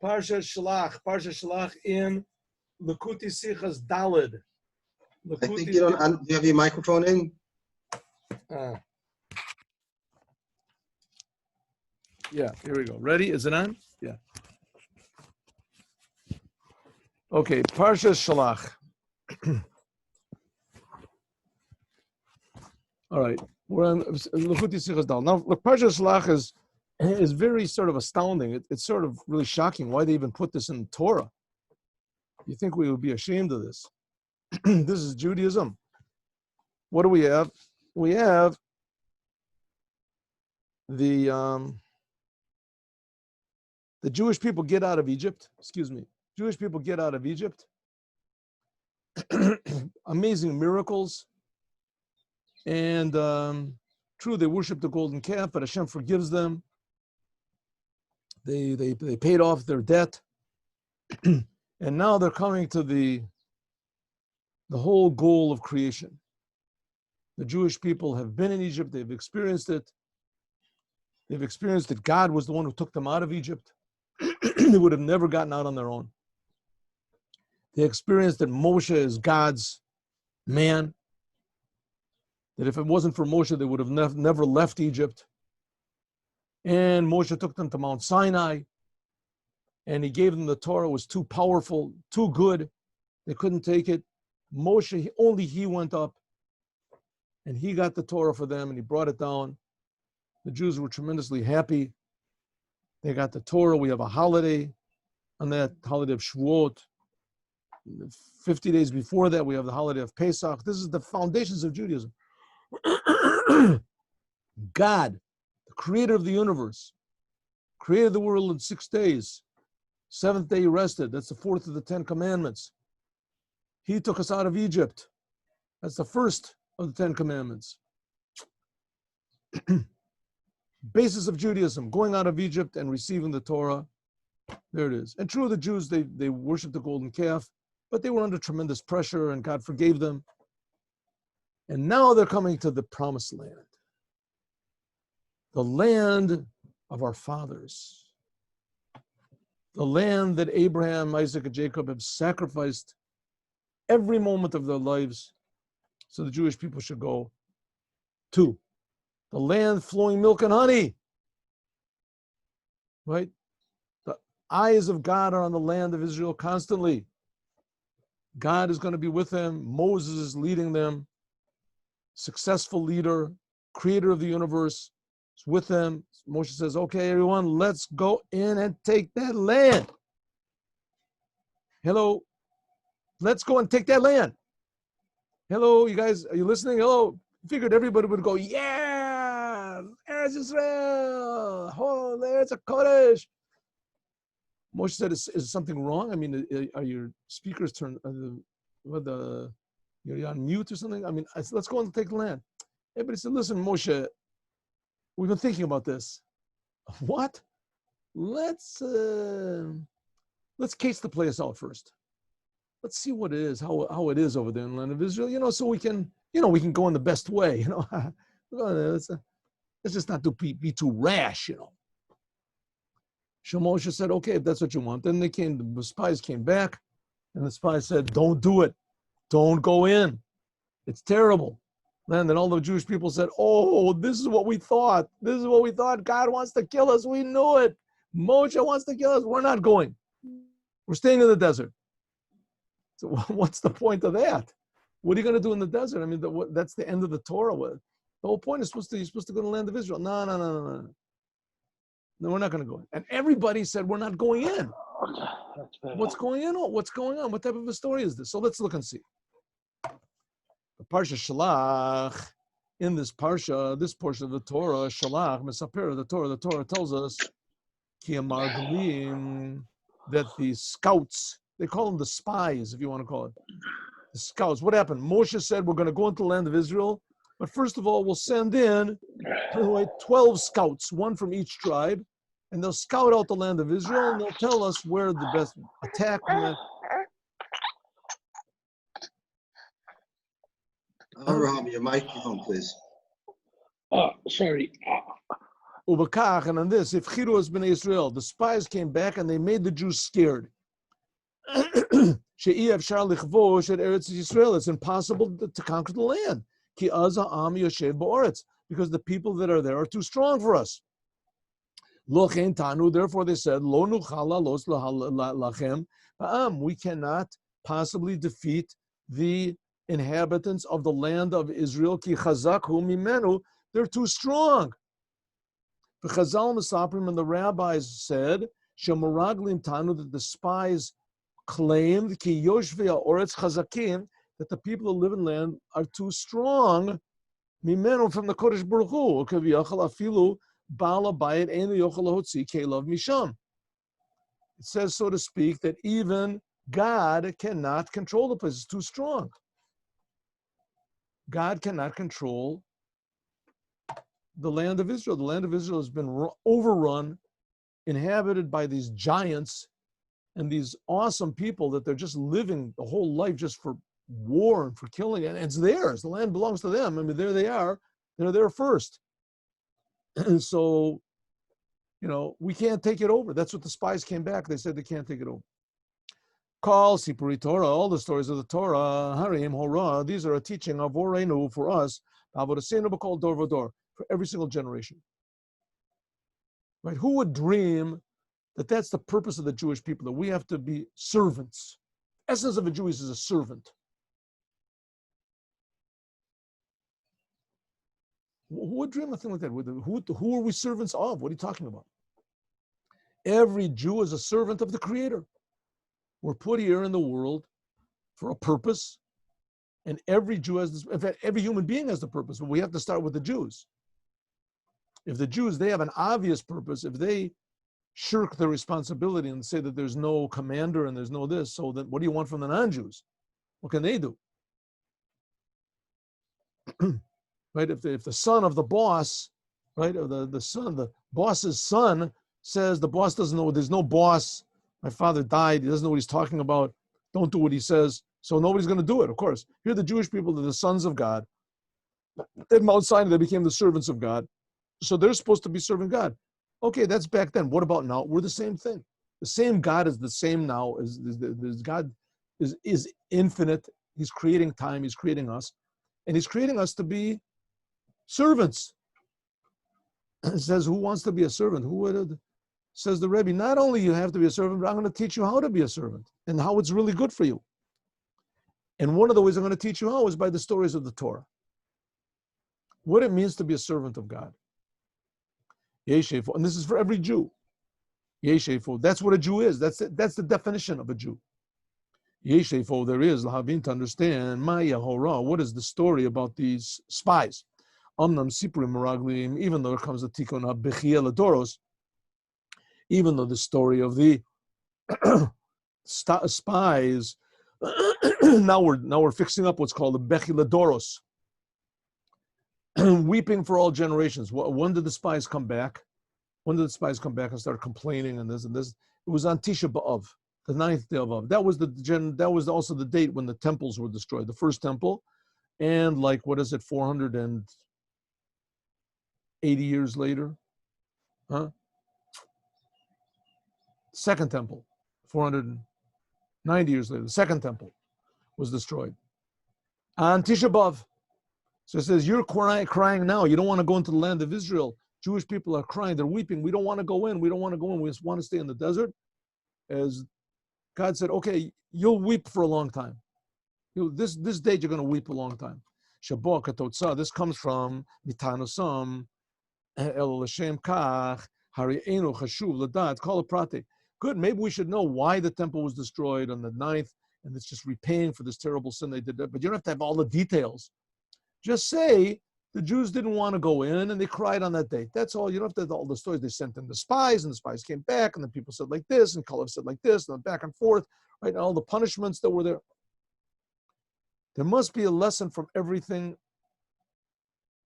Parshat Shelach in Lekuti Sichas Daled. I think you don't. Do you have your microphone in? Yeah, here we go. Ready? Is it on? Yeah. Okay, Parshat Shelach. All right, we're on Lekuti Sichas Daled. Now, look, Parshat Shelach is very sort of astounding. It's sort of really shocking why they even put this in Torah. You think we would be ashamed of this? This is Judaism. What do we have? We have the Jewish people get out of Egypt. Excuse me. Jewish people get out of Egypt. Amazing miracles. And true, they worship the golden calf, but Hashem forgives them. They paid off their debt. And now they're coming to the whole goal of creation. The Jewish people have been in Egypt. They've experienced it. They've experienced that God was the one who took them out of Egypt. They would have never gotten out on their own. They experienced that Moshe is God's man. That if it wasn't for Moshe, they would have never left Egypt. And Moshe took them to Mount Sinai. And he gave them the Torah. It was too powerful, too good. They couldn't take it. Moshe, only he went up. And he got the Torah for them, and he brought it down. The Jews were tremendously happy. They got the Torah. We have a holiday on that holiday of Shavuot. 50 days before that, we have the holiday of Pesach. This is the foundations of Judaism. God, the creator of the universe, created the world in 6 days. Seventh day he rested. That's the fourth of the 10 commandments. He took us out of Egypt. That's the first of the 10 commandments. Basis of Judaism, going out of Egypt and receiving the Torah. There it is. And true, the Jews, they worshiped the golden calf, but they were under tremendous pressure and God forgave them. And now they're coming to the promised land. The land of our fathers. The land that Abraham, Isaac, and Jacob have sacrificed every moment of their lives so the Jewish people should go to. The land flowing milk and honey. Right? The eyes of God are on the land of Israel constantly. God is going to be with them. Moses is leading them. Successful leader, creator of the universe, is with them. Moshe says, okay, everyone, let's go in and take that land. Hello. Let's go and take that land. Hello, you guys, are you listening? Hello. Figured everybody would go, yeah, Eretz Israel. Oh, there's a Kodesh. Moshe said, is something wrong? I mean, are your speakers turned, you're on mute or something? I mean, let's go and take the land. Everybody said, listen, Moshe, we've been thinking about this. What? Let's case the place out first. Let's see what it is, how it is over there in the land of Israel, so we can go in the best way, Let's just not be too rash, So Moshe said, okay, if that's what you want. Then the spies came back, and the spies said, don't do it. Don't go in. It's terrible. And then all the Jewish people said, oh, this is what we thought. This is what we thought. God wants to kill us. We knew it. Moshe wants to kill us. We're not going. We're staying in the desert. So what's the point of that? What are you going to do in the desert? I mean, that's the end of the Torah. The whole point is you're supposed to go to the land of Israel. No. No, we're not going to go in. And everybody said, we're not going in. What's going on? What's going on? What type of a story is this? So let's look and see. The Parshat Shelach, in this Parsha, this portion of the Torah, Shelach, Mesaper, the Torah tells us, Ki Amar Galim, that the scouts, they call them the spies, if you want to call it. The scouts. What happened? Moshe said, we're going to go into the land of Israel, but first of all, we'll send in 12 scouts, one from each tribe, and they'll scout out the land of Israel, and they'll tell us where the best attack. Rob, your microphone, please. Sorry. Ubakach, and on this, if Chiru has been Israel, the spies came back and they made the Jews scared. It's impossible to conquer the land. Because the people that are there are too strong for us. Therefore they said, we cannot possibly defeat the inhabitants of the land of Israel. They're too strong. The Chazal Mesaprim and the rabbis said, that the spies claimed that the people who live in land are too strong from the Kodesh Baruch Hu. It says, so to speak, that even God cannot control the place. It's too strong. God cannot control the land of Israel. The land of Israel has been overrun, inhabited by these giants and these awesome people that they're just living the whole life just for war and for killing. And it's theirs. The land belongs to them. I mean, there they are. They're there first. And so, we can't take it over. That's what the spies came back. They said they can't take it over. Kol Sipuri Torah, all the stories of the Torah, Harim Hora, these are a teaching of Orenu for us, Avodaseinu Dor Vador, for every single generation. Right? Who would dream that that's the purpose of the Jewish people, that we have to be servants? Essence of a Jew is a servant. Who would dream a thing like that? Who are we servants of? What are you talking about? Every Jew is a servant of the Creator. We're put here in the world for a purpose, and every Jew has this. In fact, every human being has the purpose, but we have to start with the Jews. If the Jews, they have an obvious purpose, if they shirk their responsibility and say that there's no commander and there's no this, so then what do you want from the non-Jews? What can they do? Right? If the son of the boss, right, or the boss's son says the boss doesn't know, there's no boss, my father died, he doesn't know what he's talking about, don't do what he says, so nobody's going to do it, of course. Here the Jewish people are the sons of God. At Mount Sinai, they became the servants of God. So they're supposed to be serving God. Okay, that's back then. What about now? We're the same thing. The same God is the same now. God is infinite. He's creating time. He's creating us. And he's creating us to be servants. It says, who wants to be a servant? Who would? Says the Rebbe, not only you have to be a servant, but I'm going to teach you how to be a servant and how it's really good for you. And one of the ways I'm going to teach you how is by the stories of the Torah. What it means to be a servant of God. Yeshiva, and this is for every Jew. Yeshiva, that's what a Jew is. That's the definition of a Jew. Yeshiva, there is lahavin, to understand Maya Hora. What is the story about these spies? Amnam Siprim Meraglim, even though there comes a tikkun of Bechia Ladoros, even though the story of the spies, now we're fixing up what's called the Bechia Ladoros. Weeping for all generations. When did the spies come back? When did the spies come back and start complaining and this and this? It was on Tisha B'Av, the 9th day of Av. That was also the date when the temples were destroyed. The first temple, and 480 years later, Second temple, 490 years later, the second temple was destroyed on Tisha B'Av. So it says, you're crying now. You don't want to go into the land of Israel. Jewish people are crying. They're weeping. We don't want to go in. We don't want to go in. We just want to stay in the desert. As God said, okay, you'll weep for a long time. This date, you're going to weep a long time. Shabbat Katotza. This comes from Mitanusam, El Lashem Kach, Hari'enu Chashuv Ladat, Kol Prate. Good, maybe we should know why the temple was destroyed on the 9th, and it's just repaying for this terrible sin they did. But you don't have to have all the details. Just say the Jews didn't want to go in and they cried on that date. That's all. You don't have to have all the stories. They sent in the spies and the spies came back and the people said like this and Kalev said like this and back and forth, right? And all the punishments that were there. There must be a lesson from everything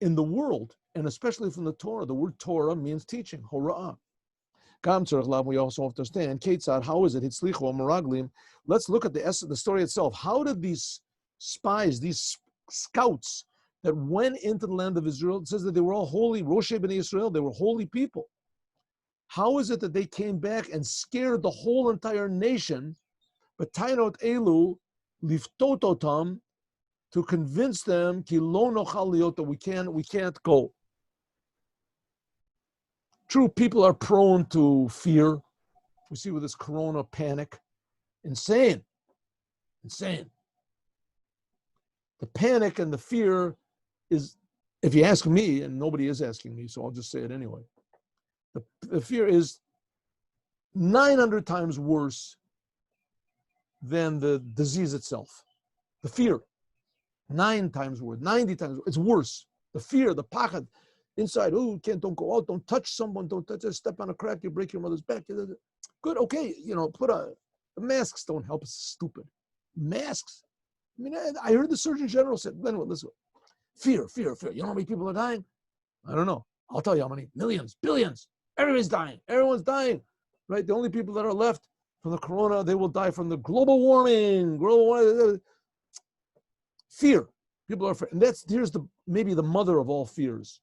in the world, and especially from the Torah. The word Torah means teaching, hora'ah. We also have to understand, Ketzad, how is it? Let's look at the story itself. How did these spies, these scouts, that went into the land of Israel. It says that they were all holy, Roshei B'nai Israel, they were holy people. How is it that they came back and scared the whole entire nation, but Tainot Elu, Liftototam, to convince them ki lo nochal liot, that we can't go. True, people are prone to fear. We see with this corona panic. Insane. The panic and the fear is, if you ask me, and nobody is asking me, so I'll just say it anyway. The fear is 900 times worse than the disease itself. The fear, 9 times worse, 90 times worse. It's worse. The fear, the pachad, inside, don't go out, don't touch someone, don't touch, step on a crack, you break your mother's back. Good, okay, put the masks don't help, it's stupid. Masks. I mean, I heard the Surgeon General said, anyway, listen, fear. You know how many people are dying? I don't know. I'll tell you how many. Millions, billions. Everybody's dying. Everyone's dying, right? The only people that are left from the corona, they will die from the global warming. Fear. People are afraid. And here's maybe the mother of all fears.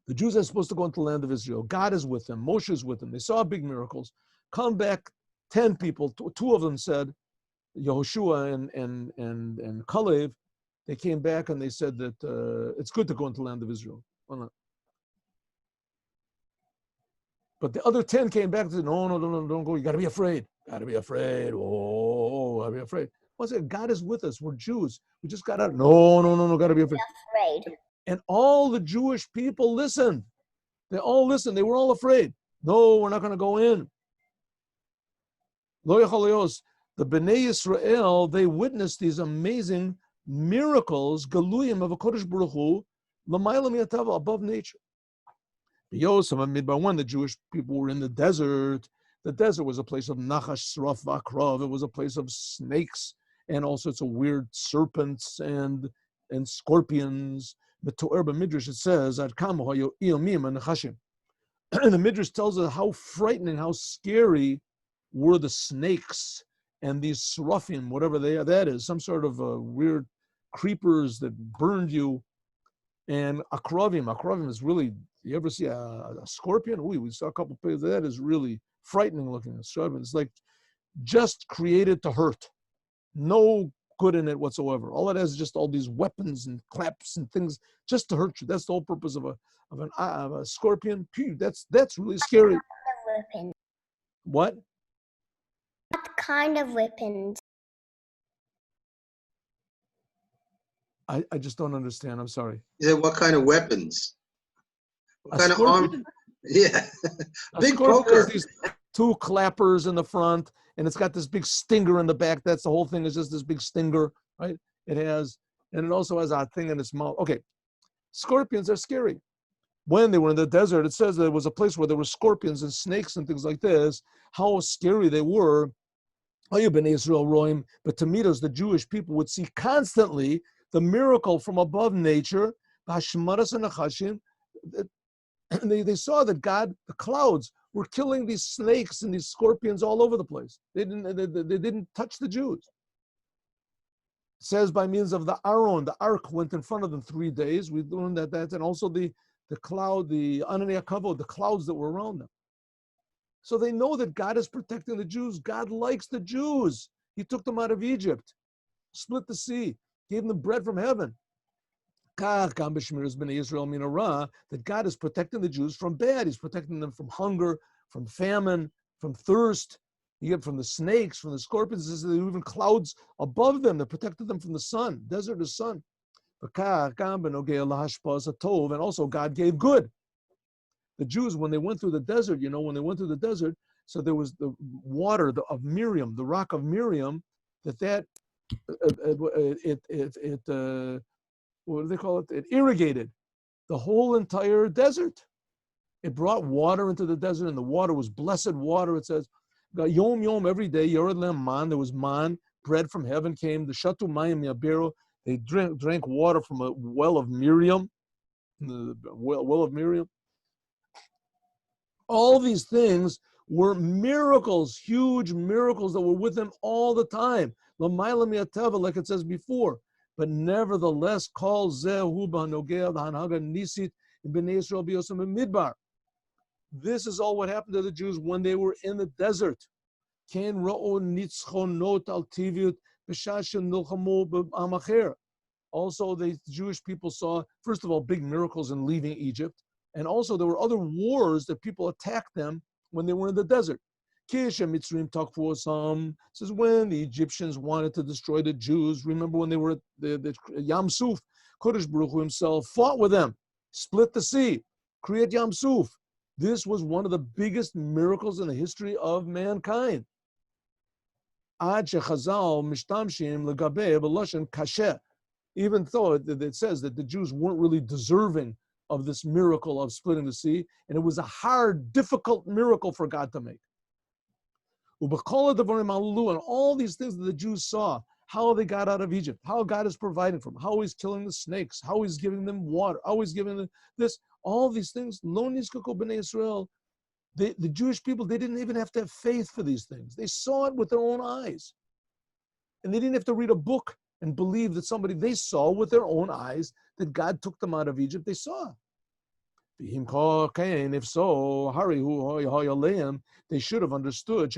The Jews are supposed to go into the land of Israel. God is with them. Moshe is with them. They saw big miracles. Come back, 10 people. 2 of them said, Yehoshua and Kalev, they came back and they said that it's good to go into the land of Israel. Well, not. But the other 10 came back and said, no, don't go. You got to be afraid. Got to be afraid. Oh, got to be afraid. I said, God is with us. We're Jews. We just got out. No, got to be afraid. And all the Jewish people listened. They all listened. They were all afraid. No, we're not going to go in. Lo yachal leos. The Bnei Yisrael, they witnessed these amazing miracles, galuyim of a Kodesh Baruch Hu, l'mayla mi'atava, above nature. Yosef and Midbar, when the Jewish people were in the desert was a place of nachash, sraf, vakrav. It was a place of snakes and all sorts of weird serpents and scorpions. But to Erba Midrash, it says, and the Midrash tells us how frightening, how scary were the snakes and these srafim, whatever that is, some sort of weird creepers that burned you. And akravim is really, you ever see a scorpion? We saw a couple of pictures. That is really frightening looking. It's like just created to hurt. No good in it whatsoever. All it has is just all these weapons and claps and things just to hurt you. That's the whole purpose of a scorpion. Pew, that's really scary. What? What kind of weapons? I just don't understand. I'm sorry. He said, what kind of weapons? What kind of arm? Yeah. Big poker. Has these 2 clappers in the front, and it's got this big stinger in the back. That's the whole thing, is just this big stinger, right? It also has a thing in its mouth. Okay. Scorpions are scary. When they were in the desert, it says there was a place where there were scorpions and snakes and things like this, how scary they were. But to meet us, the Jewish people would see constantly the miracle from above nature. They saw that God, the clouds, were killing these snakes and these scorpions all over the place. They didn't touch the Jews. It says by means of the Aron, the ark went in front of them 3 days. We learned that, and also the cloud, the Ananiya Kavod, the clouds that were around them. So they know that God is protecting the Jews. God likes the Jews. He took them out of Egypt, split the sea, gave them bread from heaven. That God is protecting the Jews from bad. He's protecting them from hunger, from famine, from thirst. You get from the snakes, from the scorpions. There's even clouds above them that protected them from the sun. Desert is sun. And also God gave good. The Jews, when they went through the desert, so there was the water of Miriam, the rock of Miriam, what do they call it? It irrigated the whole entire desert. It brought water into the desert, and the water was blessed water. It says, Yom every day, Yored Lem man, there was man, bread from heaven came. The Shatu Mayim Yabero, they drank water from a well of Miriam, the well of Miriam. All these things were miracles, huge miracles that were with them all the time. Like it says before, But nevertheless, Kol Zehu B'Hanogeh L'Hanhaga Nisit B'nei Yisrael B'Yosem Midbar. This is all what happened to the Jews when they were in the desert. Ken Ra'o Nitzchonot Al Tiviut B'Shashem Nilchamu B'Amacher. Also, the Jewish people saw, first of all, big miracles in leaving Egypt. And also, there were other wars that people attacked them when they were in the desert. Kisha Mitzrim Takfuosam says when the Egyptians wanted to destroy the Jews, remember when they were at the Yam Suf, Kodesh Baruch Hu himself fought with them, split the sea, create Yam Suf. This was one of the biggest miracles in the history of mankind. Ad shechazal mishtamshim legabe b'lashon kasher. Even though it says that the Jews weren't really deserving of this miracle of splitting the sea, and it was a hard, difficult miracle for God to make. And all these things that the Jews saw, how they got out of Egypt, how God is providing for them, how he's killing the snakes, how he's giving them water, how he's giving them this, all these things, the Jewish people, they didn't even have to have faith for these things. They saw it with their own eyes. And they didn't have to read a book and believe that they saw with their own eyes that God took them out of Egypt. They saw. If so, they should have understood.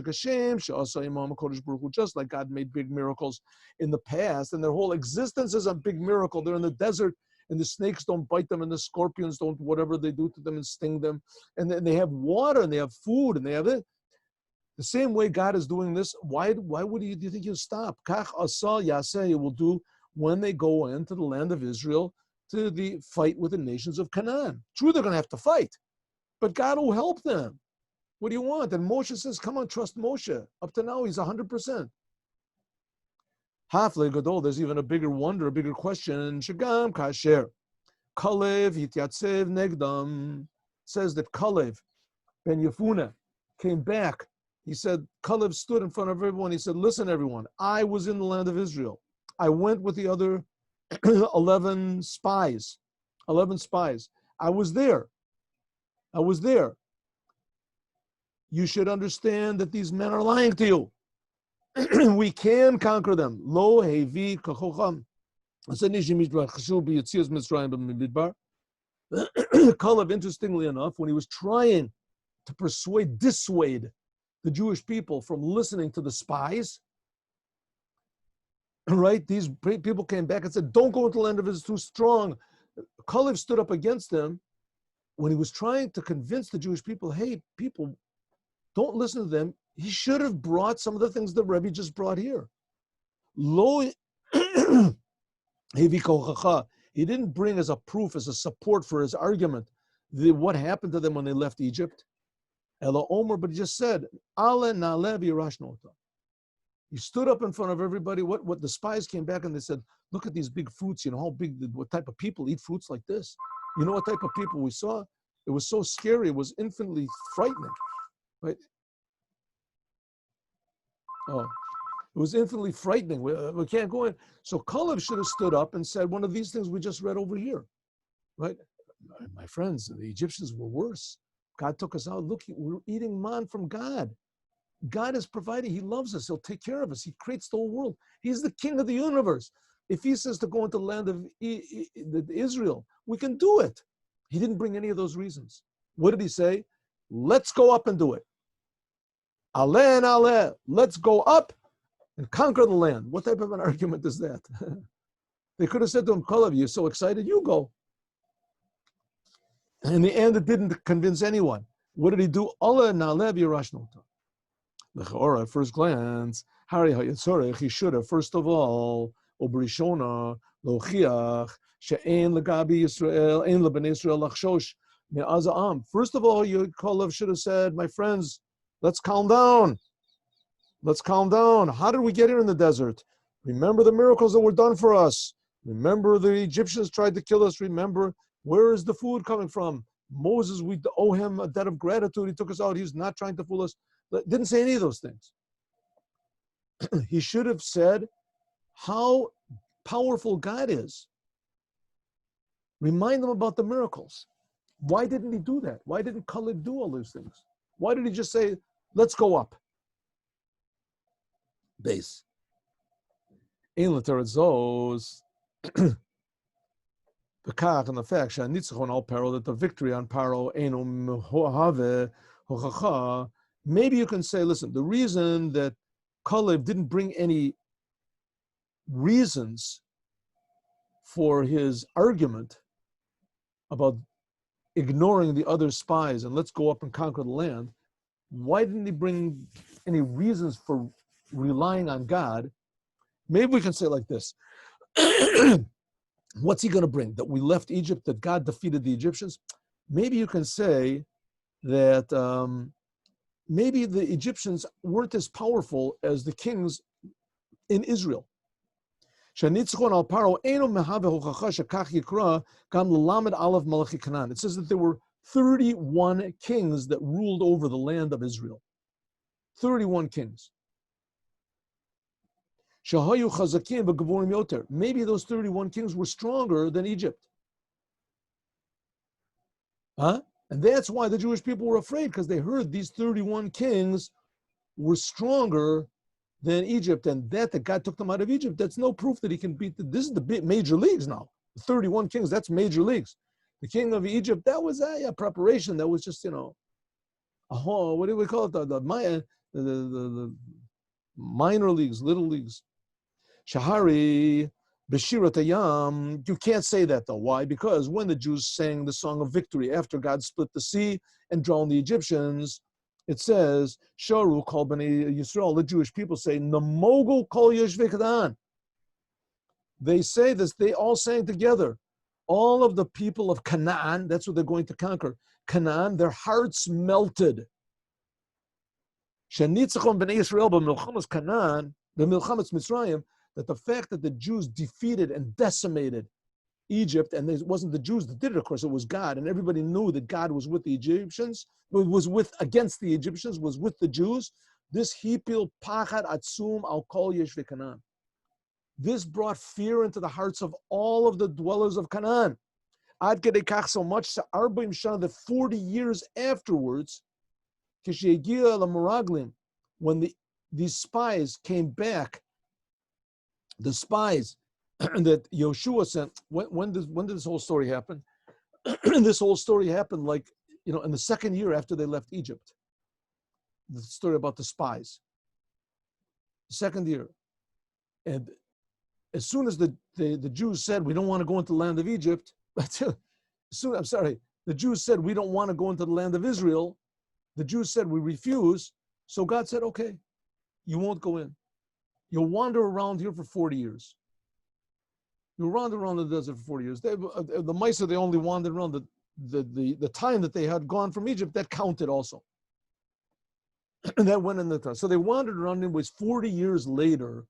Just like God made big miracles in the past, and their whole existence is a big miracle. They're in the desert, and the snakes don't bite them, and the scorpions don't, whatever they do to them, and sting them. And then they have water, and they have food, and they have it. The same way God is doing this, why do you think he'll stop? Kach asa yaseh, he will do when they go into the land of Israel to the fight with the nations of Canaan. True, they're going to have to fight, but God will help them. What do you want? And Moshe says, come on, trust Moshe. Up to now, he's 100%. Hafle Gadol, there's even a bigger wonder, a bigger question. Shagam kasher. Kalev hityatsev negdam. Says that Kalev ben Yefuna came back. He said, Kalev stood in front of everyone. He said, listen, everyone, I was in the land of Israel. I went with the other 11 spies. I was there. You should understand that these men are lying to you. We can conquer them. Lo hevi kachocham. Kalev, interestingly enough, when he was trying to dissuade the Jewish people from listening to the spies, right? These people came back and said, don't go into the land of Israel, it's too strong. Kalev stood up against them when he was trying to convince the Jewish people, hey, people, don't listen to them. He should have brought some of the things the Rebbe just brought here. He didn't bring as a proof, as a support for his argument, what happened to them when they left Egypt. Ela Omer, but he just said, Ale na'aleh v'yirashnu. He stood up in front of everybody. What the spies came back and they said, look at these big fruits, how big, what type of people eat fruits like this? You know what type of people we saw? It was so scary, it was infinitely frightening. Right? Oh, it was infinitely frightening. We can't go in. So Kalev should have stood up and said, one of these things we just read over here. Right? My friends, the Egyptians were worse. God took us out. Look, we're eating man from God. God is providing. He loves us. He'll take care of us. He creates the whole world. He's the king of the universe. If he says to go into the land of Israel, we can do it. He didn't bring any of those reasons. What did he say? Let's go up and do it. Aleh and aleh. Let's go up and conquer the land. What type of an argument is that? They could have said to him, Kalev, you're so excited, you go. In the end, it didn't convince anyone. What did he do? At first glance, he should have, first of all, first of all, Kalev should have said, my friends, let's calm down. Let's calm down. How did we get here in the desert? Remember the miracles that were done for us. Remember the Egyptians tried to kill us. Remember, where is the food coming from? Moses, we owe him a debt of gratitude. He took us out. He's not trying to fool us. Didn't say any of those things. He should have said how powerful God is. Remind them about the miracles. Why didn't he do that? Why didn't Kalev do all those things? Why did he just say, let's go up? Base. the kach and the fact shanitzchon al Paro, that the victory on Paro eno mehave hochacha. Maybe you can say, listen, the reason that Kalev didn't bring any reasons for his argument about ignoring the other spies and let's go up and conquer the land, why didn't he bring any reasons for relying on God? Maybe we can say like this. What's he going to bring? That we left Egypt, that God defeated the Egyptians? Maybe you can say that maybe the Egyptians weren't as powerful as the kings in Israel. It says that there were 31 kings that ruled over the land of Israel. 31 kings. Maybe those 31 kings were stronger than Egypt. Huh? And that's why the Jewish people were afraid, because they heard these 31 kings were stronger than Egypt, and that God took them out of Egypt. That's no proof that he can beat this is the major leagues now. The 31 kings, that's major leagues. The king of Egypt, that was a preparation. That was just, what do we call it? The minor leagues, little leagues. Shahari, Beshirat Hayam, you can't say that though. Why? Because when the Jews sang the song of victory after God split the sea and drowned the Egyptians, it says, Sharu kol b'nei Yisrael, the Jewish people say, Namogul kol yoshvei Canaan. They say this, they all sang together. All of the people of Canaan, that's what they're going to conquer. Canaan, their hearts melted. Shenitzachon b'nei Yisrael b'milchamas Canaan, b'milchamas Mitzrayim, that the fact that the Jews defeated and decimated Egypt, and it wasn't the Jews that did it, of course, it was God, and everybody knew that God was with the Egyptians, against the Egyptians, was with the Jews. This hipil pachad atzum al kol yeshvei Canaan. This brought fear into the hearts of all of the dwellers of Canaan. Ad kedei kach, so much to Arba'im Shana, that 40 years afterwards, kishegiya l'meraglim, when these spies came back, the spies that Yoshua sent, when did this whole story happen? This whole story happened in the second year after they left Egypt. The story about the spies. The second year. And as soon as the Jews said, we don't want to go into the land of Egypt, the Jews said, we don't want to go into the land of Israel. The Jews said, we refuse. So God said, okay, you won't go in. You'll wander around here for 40 years. You'll wander around the desert for 40 years. The Maisa, they only wandered around the time that they had gone from Egypt, that counted also. And that went in the time. So they wandered around. It was 40 years later,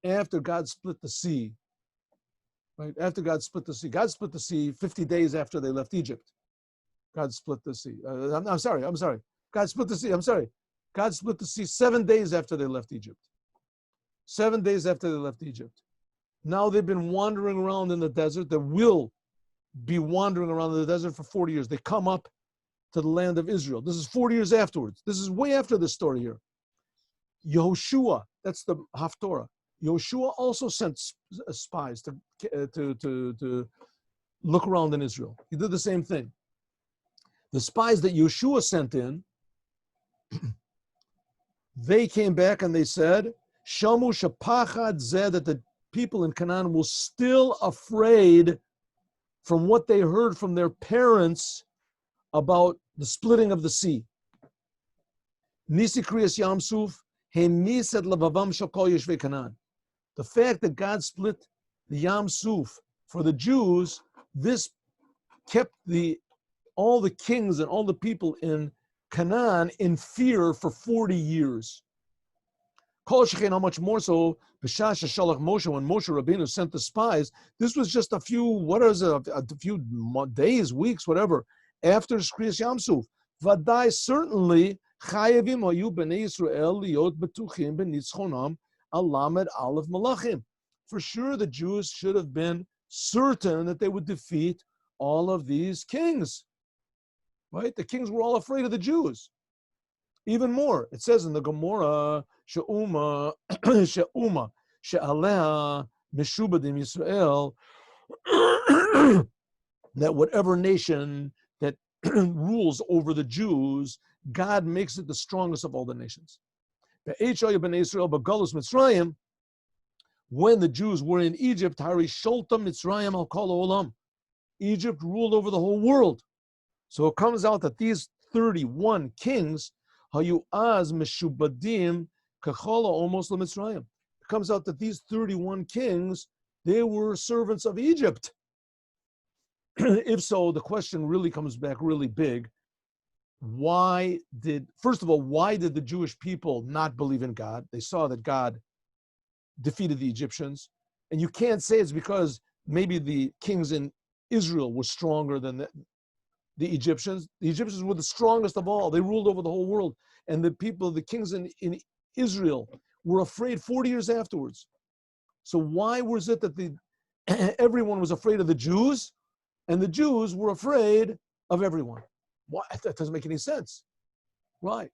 after God split the sea. Right? After God split the sea. God split the sea 50 days after they left Egypt. God split the sea. I'm sorry. God split the sea. God split the sea 7 days after they left Egypt. 7 days after they left Egypt. Now they've been wandering around in the desert. They will be wandering around in the desert for 40 years. They come up to the land of Israel. This is 40 years afterwards. This is way after this story here. Yehoshua, that's the Haftorah. Yehoshua also sent spies to look around in Israel. He did the same thing. The spies that Yehoshua sent in, they came back and they said, Shamu shapachad zeh, that the people in Canaan were still afraid from what they heard from their parents about the splitting of the sea. Nisi kriyas Yamsuf, hemised levavam shel kol yeshvei Canaan. The fact that God split the Yam Suf for the Jews, this kept all the kings and all the people in Canaan in fear for 40 years. Kol Shechen, how much more so, B'shah Shelach Moshe, when Moshe Rabbeinu sent the spies, this was just a few days, weeks, whatever, after Kriyas Yamsuf. Vadai, certainly, Chayavim Hayu B'nei Yisrael Liot Betuchim B'nitzchonam Alamed Aleph Malachim. For sure, the Jews should have been certain that they would defeat all of these kings. Right? The kings were all afraid of the Jews. Even more, it says in the Gemara, She'uma, She'aleha Meshubadim Yisrael, that whatever nation that rules over the Jews, God makes it the strongest of all the nations. When the Jews were in Egypt, Egypt ruled over the whole world. So it comes out that these 31 kings, it comes out that these 31 kings, they were servants of Egypt. If so, the question really comes back really big. First of all, why did the Jewish people not believe in God? They saw that God defeated the Egyptians. And you can't say it's because maybe the kings in Israel were stronger than the Egyptians. The Egyptians were the strongest of all. They ruled over the whole world. And the kings in Israel were afraid 40 years afterwards. So why was it that everyone was afraid of the Jews and the Jews were afraid of everyone? Why? That doesn't make any sense. Right.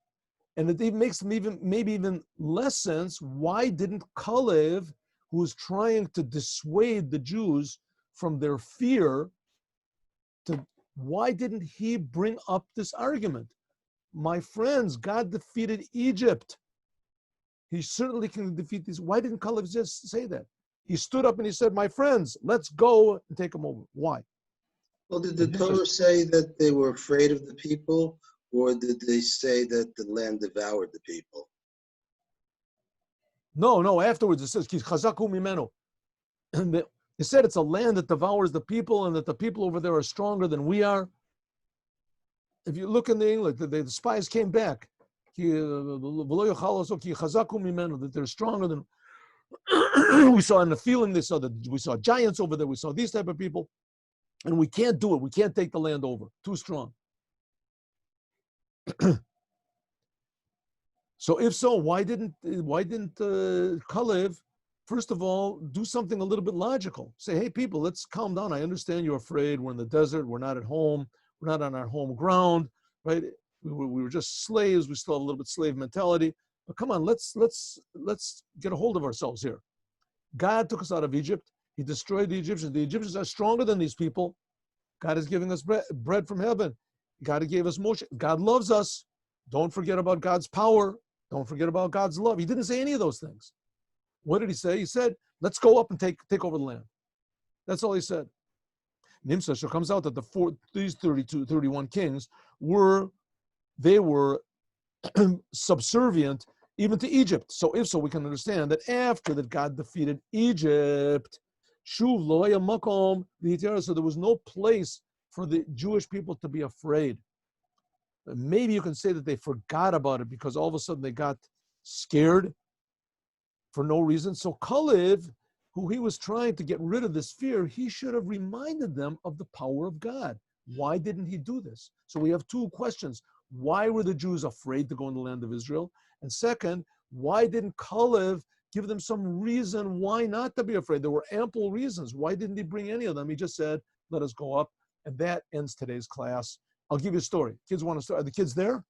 And it even makes maybe even less sense. Why didn't Kalev, who was trying to dissuade the Jews from their fear, why didn't he bring up this argument? My friends, God defeated Egypt. He certainly can defeat these. Why didn't Kalev just say that? He stood up and he said, my friends, let's go and take them over. Why? Well, did the Torah say that they were afraid of the people, or did they say that the land devoured the people? No, afterwards it says, Chazaku mimenu. And it said it's a land that devours the people and that the people over there are stronger than we are. If you look in the English, the spies came back. That they're stronger than we saw in the feeling. We saw giants over there. We saw these type of people. And we can't do it. We can't take the land over. Too strong. So if so, why didn't Kalev, first of all, do something a little bit logical? Say, hey, people, let's calm down. I understand you're afraid. We're in the desert. We're not at home. We're not on our home ground, right? We were just slaves. We still have a little bit slave mentality. But come on, let's get a hold of ourselves here. God took us out of Egypt. He destroyed the Egyptians. The Egyptians are stronger than these people. God is giving us bread from heaven. God gave us Moshe. God loves us. Don't forget about God's power. Don't forget about God's love. He didn't say any of those things. What did he say? He said, let's go up and take over the land. That's all he said. Nimsa, so it comes out that these 31 kings were subservient even to Egypt. So if so, we can understand that after that God defeated Egypt, Shuv lo haya makom v'yitera, so there was no place for the Jewish people to be afraid. Maybe you can say that they forgot about it because all of a sudden they got scared for no reason. So Kalev, who he was trying to get rid of this fear, he should have reminded them of the power of God. Why didn't he do this? So we have two questions. Why were the Jews afraid to go in the land of Israel? And second, why didn't Kalev give them some reason why not to be afraid? There were ample reasons. Why didn't he bring any of them? He just said, let us go up. And that ends today's class. I'll give you a story. Kids want to start. Are the kids there?